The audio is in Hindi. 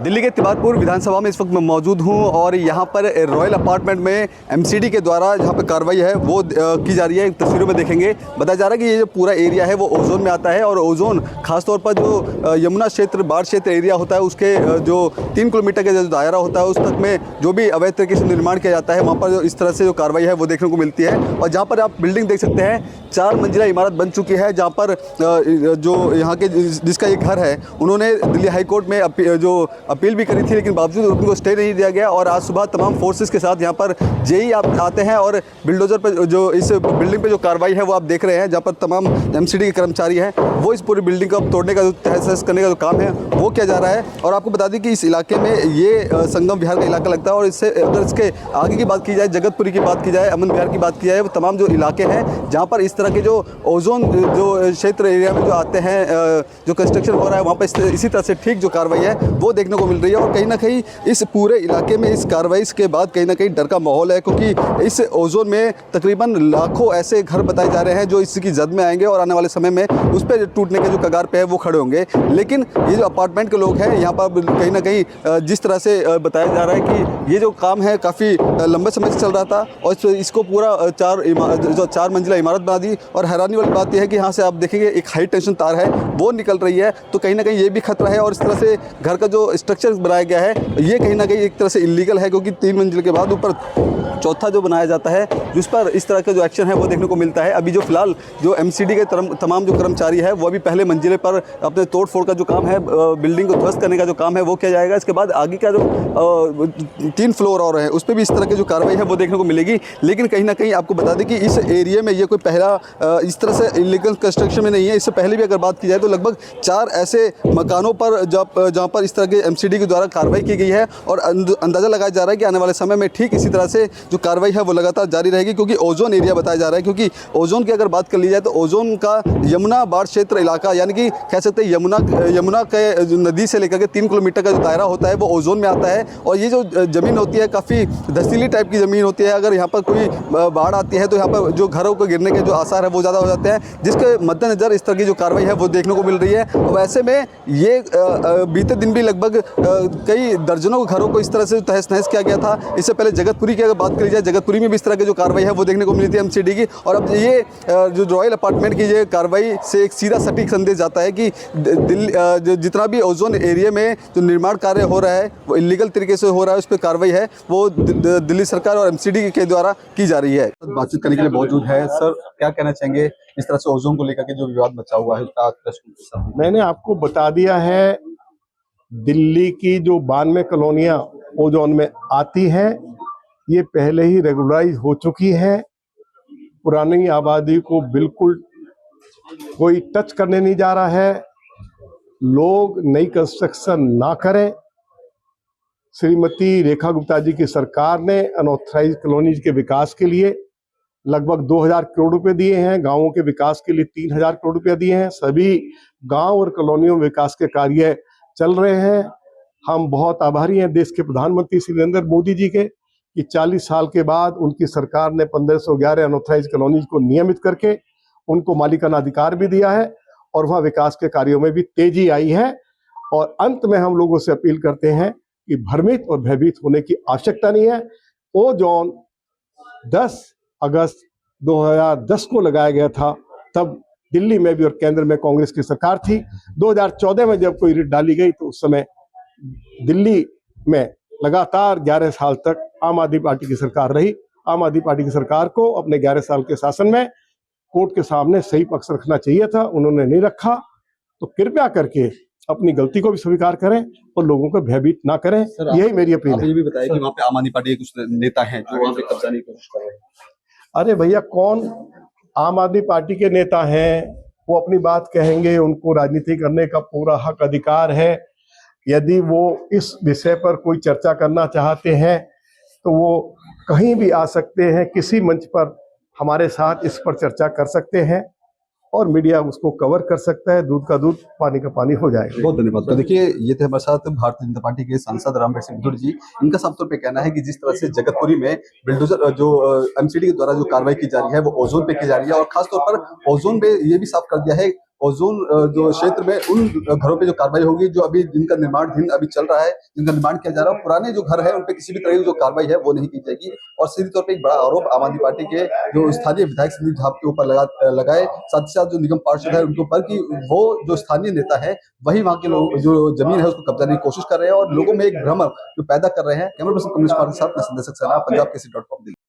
दिल्ली के तिबारपुर विधानसभा में इस वक्त मैं मौजूद हूं और यहां पर रॉयल अपार्टमेंट में एमसीडी के द्वारा जहां पर कार्रवाई है वो की जा रही है। तस्वीरों में देखेंगे, बताया जा रहा है कि ये जो पूरा एरिया है वो ओजोन में आता है और ओजोन खासतौर पर जो यमुना क्षेत्र बाढ़ क्षेत्र एरिया होता है उसके जो 3 किलोमीटर का जो दायरा होता है उस तक में जो भी अवैध तरीके से निर्माण किया जाता है वहाँ पर जो इस तरह से जो कार्रवाई है वो देखने को मिलती है। और जहाँ पर आप बिल्डिंग देख सकते हैं 4 मंजिला इमारत बन चुकी है, जहाँ पर जो यहाँ के जिसका एक घर है उन्होंने दिल्ली हाई कोर्ट में अपील भी करी थी, लेकिन बावजूद उनको स्टे नहीं दिया गया। और आज सुबह तमाम फोर्सेस के साथ यहाँ पर जेई आप आते हैं और बिल्डोजर पर जो इस बिल्डिंग पे जो कार्रवाई है वो आप देख रहे हैं, जहाँ पर तमाम एमसीडी के कर्मचारी हैं वो इस पूरी बिल्डिंग को तोड़ने का जो तहस करने का जो काम है वो किया जा रहा है। और आपको बता दें कि इस इलाके में ये संगम विहार का इलाका लगता है और इससे अगर इसके आगे की बात की जाए, जगतपुरी की बात की जाए, अमन विहार की बात की जाए, वो तमाम जो इलाके हैं जहाँ पर इस तरह के जो ओजोन जो क्षेत्र एरिया में जो आते हैं जो कंस्ट्रक्शन हो रहा है वहाँ पर इसी तरह से ठीक जो कार्रवाई है वो देखने को मिल रही है। और कहीं ना कहीं इस पूरे इलाके में इस कार्रवाई के बाद कहीं ना कहीं डर का माहौल है, क्योंकि इस ओजोन में तकरीबन लाखों ऐसे घर बताए जा रहे हैं जो इसकी जद में आएंगे और आने वाले समय में उस पर टूटने के जो कगार पे है वो खड़े होंगे। लेकिन ये जो अपार्टमेंट के लोग हैं यहाँ पर कहीं ना कहीं जिस तरह से बताया जा रहा है कि ये जो काम है काफ़ी लंबे समय से चल रहा था और इसको पूरा 4 मंजिला इमारत बना दी। और हैरानी वाली बात यह है कि यहाँ से आप देखेंगे एक हाई टेंशन तार है वो निकल रही है, तो कहीं ना कहीं ये भी खतरा है। और इस तरह से घर का जो स्ट्रक्चर बनाया गया है ये कहीं ना कहीं एक तरह से इलीगल है, क्योंकि 3 मंजिल के बाद ऊपर चौथा जो बनाया जाता है जिस पर इस तरह का जो एक्शन है वो देखने को मिलता है। अभी जो फिलहाल जो एमसीडी के तमाम जो कर्मचारी है वो अभी पहले मंजिले पर अपने तोड़ फोड़ का जो काम है, बिल्डिंग को ध्वस्त करने का जो काम है वो किया जाएगा। इसके बाद आगे का जो 3 फ्लोर और है उस पर भी इस तरह की जो कार्रवाई है वो देखने को मिलेगी। लेकिन कहीं ना कहीं आपको बता दें कि इस एरिया में ये कोई पहला इस तरह से इलीगल कंस्ट्रक्शन में नहीं है। इससे पहले भी अगर बात की जाए तो लगभग 4 ऐसे मकानों पर जहाँ पर इस तरह के एमसीडी के द्वारा कार्रवाई की गई है और अंदाज़ा लगाया जा रहा है कि आने वाले समय में ठीक इसी तरह से जो कार्रवाई है वो लगातार जारी रहेगी, क्योंकि ओजोन एरिया बताया जा रहा है। क्योंकि ओजोन की अगर बात कर ली जाए तो ओजोन का यमुना बाढ़ क्षेत्र इलाका, यानी कि कह सकते हैं यमुना के जो नदी से लेकर के 3 किलोमीटर का जो दायरा होता है वो ओजोन में आता है। और ये जो ज़मीन होती है काफ़ी धसीली टाइप की ज़मीन होती है। अगर यहाँ पर कोई बाढ़ आती है तो यहाँ पर जो घरों को गिरने के जो आसार है वो ज़्यादा हो जाते हैं, जिसके मद्देनज़र इस तरह की जो कार्रवाई है वो देखने को मिल रही है। और ऐसे में ये बीते दिन भी लगभग कई दर्जनों घरों को इस तरह से तहस नहस किया गया था। इससे पहले जगतपुरी की अगर बात करी जाए, जगतपुरी में भी इस तरह की जो कार्रवाई है वो देखने को मिली थी एमसीडी की। और अब ये जो रॉयल अपार्टमेंट की ये कार्रवाई से एक सीधा सटीक संदेश जाता है कि दिल्ली जितना भी ओजोन एरिया में जो निर्माण कार्य हो रहा है वो इलीगल तरीके से हो रहा है, उस पर कार्रवाई है वो दिल्ली सरकार और एमसीडी के द्वारा की जा रही है। बातचीत करने के लिए मौजूद है सर, क्या कहना चाहेंगे इस तरह से ओजोन को लेकर के जो विवाद मचा हुआ है? मैंने आपको बता दिया है, दिल्ली की जो 92 कॉलोनियां ओजोन में आती हैं ये पहले ही रेगुलराइज हो चुकी है। पुरानी आबादी को बिल्कुल कोई टच करने नहीं जा रहा है। लोग नई कंस्ट्रक्शन ना करें। श्रीमती रेखा गुप्ता जी की सरकार ने अनऑथराइज्ड कॉलोनीज के विकास के लिए लगभग 2000 करोड़ रुपए दिए हैं। गांवों के विकास के लिए 3000 करोड़ रुपया दिए हैं। सभी गांव और कॉलोनियों में विकास के कार्य चल रहे हैं। हम बहुत आभारी हैं देश के प्रधानमंत्री श्री नरेंद्र मोदी जी के कि 40 साल के बाद उनकी सरकार ने 1511 अनऑथराइज्ड कॉलोनीज को नियमित करके उनको मालिकाना अधिकार भी दिया है और वहाँ विकास के कार्यों में भी तेजी आई है। और अंत में हम लोगों से अपील करते हैं कि भ्रमित और भयभीत होने की आवश्यकता नहीं है। ओजोन 10 अगस्त 2010 को लगाया गया था, तब दिल्ली में भी और केंद्र में कांग्रेस की सरकार थी। 2014 में जब कोई रिट डाली गई तो उस समय दिल्ली में लगातार 11 साल तक आम आदमी पार्टी की सरकार रही। आम आदमी पार्टी की सरकार को अपने 11 साल के शासन में कोर्ट के सामने सही पक्ष रखना चाहिए था, उन्होंने नहीं रखा। तो कृपया करके अपनी गलती को भी स्वीकार करें और लोगों को भयभीत ना करें, यही मेरी अपील है। ये भी बताया कि वहाँ पे आम आदमी पार्टी के कुछ नेता हैं जो वहाँ पे कब्जा की कोशिश कर रहे हैं। अरे भैया, कौन आम आदमी पार्टी के नेता हैं? वो अपनी बात कहेंगे, उनको राजनीति करने का पूरा हक अधिकार है। यदि वो इस विषय पर कोई चर्चा करना चाहते हैं तो वो कहीं भी आ सकते हैं, किसी मंच पर हमारे साथ इस पर चर्चा कर सकते हैं और मीडिया उसको कवर कर सकता है। दूध का दूध, पानी का पानी हो जाएगा। बहुत धन्यवाद। तो देखिए, ये थे हमारे साथ भारतीय जनता पार्टी के सांसद रामवीर सिंह बिधूड़ जी। इनका साफ तौर पे कहना है कि जिस तरह से जगतपुरी में बिल्डोजर जो एमसीडी के द्वारा जो कार्रवाई की जा रही है वो ओजोन पे की जा रही है और खासतौर पर ओजोन पे ये भी साफ कर दिया है ओजोन जो क्षेत्र में उन घरों पे जो कार्रवाई होगी जो अभी जिनका निर्माणाधीन अभी चल रहा है, जिनका निर्माण किया जा रहा है। पुराने जो घर है उन पे किसी भी तरह की जो कार्रवाई है वो नहीं की जाएगी। और सीधे तौर पे एक बड़ा आरोप आम आदमी पार्टी के जो स्थानीय विधायक संदीप झाप के ऊपर लगाए, साथ ही साथ जो निगम पार्षद है उनके ऊपर कि वो जो स्थानीय नेता है वही वहां के लोग जो जमीन है उसको कब्जा करने की कोशिश कर रहे हैं और लोगों में एक भ्रम जो पैदा कर रहे हैं। कैमरा पर्सन कमलेश कुमार के साथ मैं संजय सक्सेना, पंजाब केसरी.com।